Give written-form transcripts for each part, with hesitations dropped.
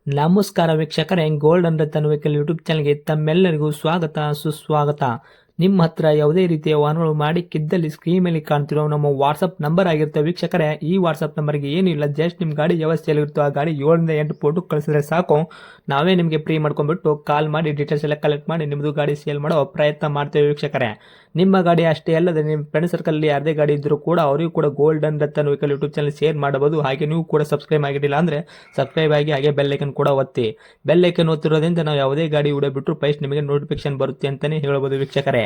ನಮಸ್ಕಾರ ವೀಕ್ಷಕರೇ, gold and Ratan vehicle YouTube ಚಾನಲ್ಗೆ ತಮ್ಮೆಲ್ಲರಿಗೂ ಸ್ವಾಗತ ಸುಸ್ವಾಗತ. ನಿಮ್ಮ ಹತ್ರ ಯಾವುದೇ ರೀತಿಯ ವಾಹನಗಳು ಮಾಡಿಕ್ಕಿದ್ದಲ್ಲಿ ಸ್ಕ್ರೀನ್ ಮೇಲೆ ಕಾಣ್ತಿರೋ ನಮ್ಮ ವಾಟ್ಸಪ್ ನಂಬರ್ ಆಗಿರುತ್ತೆ ವೀಕ್ಷಕರೇ. ಈ ವಾಟ್ಸಪ್ ನಂಬರ್ಗೆ ಏನಿಲ್ಲ, ಜಸ್ಟ್ ನಿಮ್ಮ ಗಾಡಿ ವ್ಯವಸ್ಥೆಯಲ್ಲಿರುತ್ತೋ ಆ ಗಾಡಿ 7 ರಿಂದ 8 ಫೋಟೋ ಕಳಿಸಿದ್ರೆ ಸಾಕು, ನಾವೇ ನಿಮಗೆ ಫ್ರೀ ಮಾಡ್ಕೊಂಡ್ಬಿಟ್ಟು ಕಾಲ್ ಮಾಡಿ ಡೀಟೇಲ್ಸ್ ಎಲ್ಲ ಕಲೆಕ್ಟ್ ಮಾಡಿ ನಿಮ್ಮದು ಗಾಡಿ ಸೇಲ್ ಮಾಡೋ ಪ್ರಯತ್ನ ಮಾಡ್ತೇವೆ ವೀಕ್ಷಕರೇ. ನಿಮ್ಮ ಗಾಡಿ ಅಷ್ಟೇ ಅಲ್ಲದೆ ನಿಮ್ಮ ಫ್ರೆಂಡ್ ಸರ್ಕಲ್ ಯಾರದೇ ಗಾಡಿ ಇದ್ದರೂ ಕೂಡ ಅವರಿಗೂ ಕೂಡ gold and Ratan vehicle YouTube channel share ಮಾಡಬಹುದು. ಹಾಗೆ ನೀವು ಕೂಡ ಸಬ್ಸ್ಕ್ರೈಬ್ ಆಗಿರಲಿಲ್ಲ ಅಂದರೆ ಸಬ್ಸ್ಕ್ರೈಬ್ ಆಗಿ ಹಾಗೆ ಬೆಲ್ ಐಕನ್ ಕೂಡ ಒತ್ತಿ. ಬೆಲ್ ಐಕನ್ ಒತ್ತಿರೋದ್ರಿಂದ ನಾವು ಯಾವುದೇ ಗಾಡಿ ವಿಡಿಯೋ ಬಿಟ್ಟರು ಫಸ್ಟ್ ನಿಮಗೆ ನೋಟಿಫಿಕೇಶನ್ ಬರುತ್ತೆ ಅಂತಲೇ ಹೇಳ್ಬೋದು ವೀಕ್ಷಕರೇ.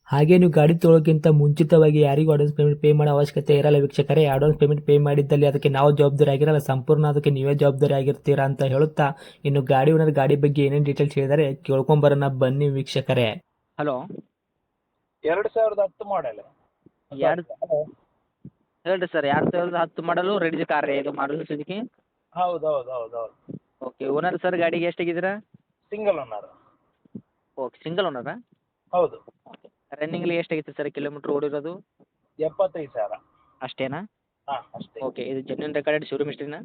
ಹಾಗೆ ನೀವು ಗಾಡಿ ತೊಳೋಕ್ಕಿಂತ ಮುಂಚಿತವಾಗಿ ಯಾರಿಗೂ ಅಡ್ವಾನ್ಸ್ ಪೇಮೆಂಟ್ ಪೇ ಮಾಡೋ ಅವಶ್ಯಕತೆ ಇರಲ್ಲ ವೀಕ್ಷಕರೇ. ಅಡ್ವಾನ್ಸ್ ಪೇಮೆಂಟ್ ಪೇ ಮಾಡಿದ್ದಲ್ಲಿ ಅದಕ್ಕೆ ನಾವು ಜವಾಬ್ದಾರಿ ಆಗಿರಲ್ಲ, ಸಂಪೂರ್ಣ ಅದಕ್ಕೆ ನೀವೇ ಜವಾಬ್ದಾರಿ ಆಗಿರ್ತೀರಾ ಅಂತ ಹೇಳುತ್ತಾ, ಇನ್ನು ಗಾಡಿ ಓನರ್ ಗಾಡಿ ಬಗ್ಗೆ ಏನೇನು ಡೀಟೇಲ್ಸ್ ಹೇಳಿದರೆ ಕೇಳ್ಕೊಂಬರೋಣ ಬನ್ನಿ ವೀಕ್ಷಕರೇ. Hello, 2010 model. ಎರಡು ಹೇಳ್ರಿ ಸರ್. 2010 ಮಾಡಲು ರೆಡಿ ಕಾರ್ ಇದು ಮಾಡಲು ಸುಜುಕಿ. ಹೌದು. ಓಕೆ. ಓನರ್ ಸರ್ ಗಾಡಿಗೆ ಎಷ್ಟಾಗಿದ್ದೀರಾ? Single owner. ಓಕೆ, ಸಿಂಗಲ್ ಓನರಾ? ಹೌದು. ಓಕೆ. ರನ್ನಿಂಗ್ಲಿ ಎಷ್ಟಾಗಿತ್ತು ಸರ್ ಕಿಲೋಮೀಟ್ರ್ ಓಡಿರೋದು? 75,000. ಅಷ್ಟೇನಾ? ಅಷ್ಟೇ. ಓಕೆ. ಇದು ಜೆನ್ಯೂನ್ ರೆಕಾರ್ಡೆಡ್ ಶೋರೂಮ್ ಹಿಸ್ಟ್ರಿನಾ?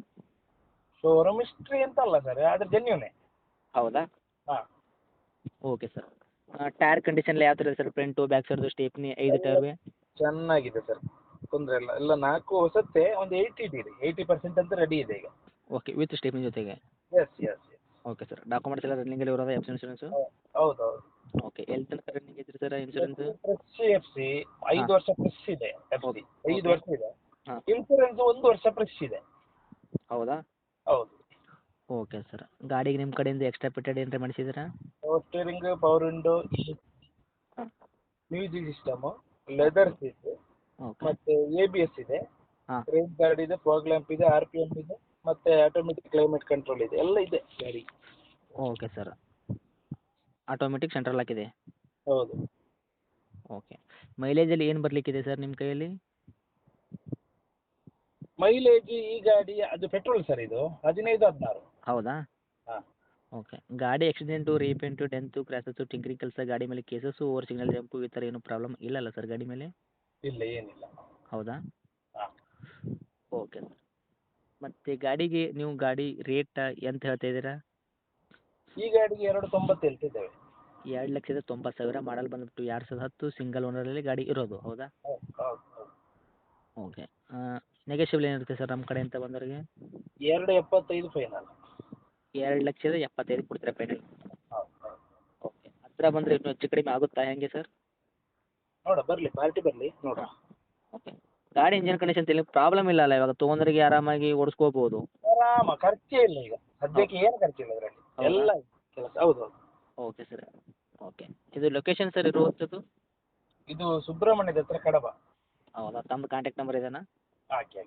ಶೋರೂಮ್ ಹಿಸ್ಟ್ರಿ ಅಂತ ಅಲ್ಲ ಸರ್, ಆದ್ರೆ ಜೆನ್ಯೂನೇ. ಹೌದಾ? ಹಾಂ. Okay sir. ಟೈರ್ ಕಂಡೀಷನ್ ಯಾವ ಥರ ಇದೆ ಸರ್? ಫ್ರಂಟು ಬ್ಯಾಕ್ ಸೈಡ್ದು ಸ್ಟೇಪ್ನಿ 5 ಟೈರ್ವೆ? ಚೆನ್ನಾಗಿದೆ ಸರ್, ತೊಂದರೆ ಇಲ್ಲ. ಎಲ್ಲ 4 ಹೊಸತ್ತೆ, ಒಂದು 80 ಇದೆ, 80% ಅಂತ ರೆಡಿ ಇದೆ ಈಗ. ಓಕೆ, ವಿತ್ ಸ್ಟೇಪ್ನಿ ಜೊತೆಗೆ? ಎಸ್. Okay sir. ಡಾಕ್ಯುಮೆಂಟ್ಸ್ ಎಲ್ಲ ರನ್ನಿಂಗಲ್ಲಿ ಇರೋದ? F insurance? ಹೌದು. ಓಕೆ. ಎಲ್ಲಿ ತನಕ ರನ್ನಿಂಗ್ ಐತ್ರಿ ಸರ್ ಇನ್ಶೂರೆನ್ಸ್? ಫ್ರೆಶ್ FC 5 ವರ್ಷ ಫ್ರೆಶ್ ಇದೆ. FC 5 ವರ್ಷ ಇದೆ. ಹಾಂ. ಇನ್ಸೂರೆನ್ಸ್ 1 ವರ್ಷ ಫ್ರೆಶ್ ಇದೆ. ಹೌದಾ? ಹೌದು. Okay sir. ಗಾಡಿಗೆ ನಿಮ್ಮ ಕಡೆಯಿಂದ ಎಕ್ಸ್ಟ್ರಾ ಫಿಟೆಡ್ ಏನಾರ ಮಾಡಿಸಿದ್ದೀರಾ? Power steering, power window, music system, leather seat, okay. ಮತ್ತೆ ABS ಇದೆ, ಹಾಂ. ರೈನ್ ಗಾರ್ಡ್ ಇದೆ, ಫಾಗ್ ಲ್ಯಾಂಪ್ ಇದೆ, RPM ಇದೆ, ಮತ್ತೆ ಆಟೋಮೆಟಿಕ್ ಕ್ಲೈಮೇಟ್ ಕಂಟ್ರೋಲ್ ಇದೆ, ಎಲ್ಲ ಇದೆ ಗಾಡಿ. Okay sir. Automatic central lock ಇದೆ? ಹೌದು. ಓಕೆ. ಮೈಲೇಜಲ್ಲಿ ಏನು ಬರಲಿಕ್ಕಿದೆ ಸರ್ ನಿಮ್ಮ ಕೈಯಲ್ಲಿ? ಮೈಲೇಜ್ ಈ ಗಾಡಿ ಅದು ಪೆಟ್ರೋಲ್ ಸರ್, ಇದು 15-16. ಹೌದಾ? ಹಾಂ. ಓಕೆ. ಗಾಡಿ ಆಕ್ಸಿಡೆಂಟು, ರೀಪೇಂಟು, ಡೆಂತು, ಕ್ರ್ಯಾಸಸ್ಸು, ಟಿಂಕರಿಂಗ್ ಕೆಲಸ, ಗಾಡಿ ಮೇಲೆ ಕೇಸಸ್ಸು, ಓವರ್ ಸಿಗ್ನಲ್ ಜಂಪು ಈ ಥರ ಏನು ಪ್ರಾಬ್ಲಮ್ ಇಲ್ಲಲ್ಲ ಸರ್ ಗಾಡಿ ಮೇಲೆ? ಇಲ್ಲ, ಏನಿಲ್ಲ. ಹೌದಾ? ಹಾಂ. Okay sir. ಮತ್ತು ಗಾಡಿಗೆ ನೀವು ಗಾಡಿ ರೇಟ್ ಎಂತ ಹೇಳ್ತಾ ಇದ್ದೀರಾ? ಈ ಗಾಡಿಗೆ 290 ಹೇಳ್ತಿದ್ದೇವೆ. 2,90,000 ಮಾಡಲ್ ಬಂದುಬಿಟ್ಟು 2010 ಸಿಂಗಲ್ ಓನರಲ್ಲಿ ಗಾಡಿ ಇರೋದು, ಹೌದಾ? ಹೌದು. ಓಕೆ. ನೆಗೋಷಿಯಬಲ್ ಏನಿರುತ್ತೆ ಸರ್ ನಮ್ಮ ಕಡೆ ಅಂತ ಬಂದವರಿಗೆ? 275 ಫೈನಲ್. 2,75,000 ಕೊಡ್ತೀರಾ ಫೈನಲ್? ಹೌದು. ಓಕೆ. ಹತ್ತಿರ ಬಂದರೆ ಇನ್ನೂ ಹೆಚ್ಚು ಕಡಿಮೆ ಆಗುತ್ತಾ ಹೇಗೆ ಸರ್? ಬರಲಿ, ಪಾರ್ಟಿ ಬರಲಿ, ನೋಡುವ. ಓಕೆ. ಗಾಡಿ ಇಂಜಿನ್ ಕಂಡೀಷನ್ ತಿಳಿ ಪ್ರಾಬ್ಲಮ್ ಇಲ್ಲ ಅಲ್ಲ? ಇವಾಗ ತೊಗೊಂಡ್ರಿಗೆ ಆರಾಮಾಗಿ ಓಡಿಸ್ಕೋಬೋದು. ಆರಾಮ, ಖರ್ಚೇ ಇಲ್ಲ ಈಗ ಸದ್ಯಕ್ಕೆ, ಏನು ಖರ್ಚಿಲ್ಲ ಅದರಲ್ಲಿ, ಎಲ್ಲ ಕೆಲಸ. ಹೌದು. Okay sir. ಓಕೆ. ಇದು ಲೊಕೇಶನ್ ಸರ್ ಇರುವಂಥದ್ದು? ಇದು ಸುಬ್ರಹ್ಮಣ್ಯದ ಹತ್ರ, ಕಡಬ. ಹೌದಾ? ತಮ್ಮದು ಕಾಂಟ್ಯಾಕ್ಟ್ ನಂಬರ್ ಇದೆಯಾ? ಹಾಕಿ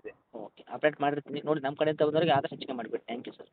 ಇದೆ. ಓಕೆ. ಅಪ್ಡೇಟ್ ಮಾಡಿರ್ತೀನಿ ನೋಡಿ. ನಮ್ಮ ಕಡೆಯಿಂದ ಬಂದವರಿಗೆ ಆದಷ್ಟು ಹೆಚ್ಚಿಗೆ ಮಾಡಿಬಿಡಿ. Thank you sir.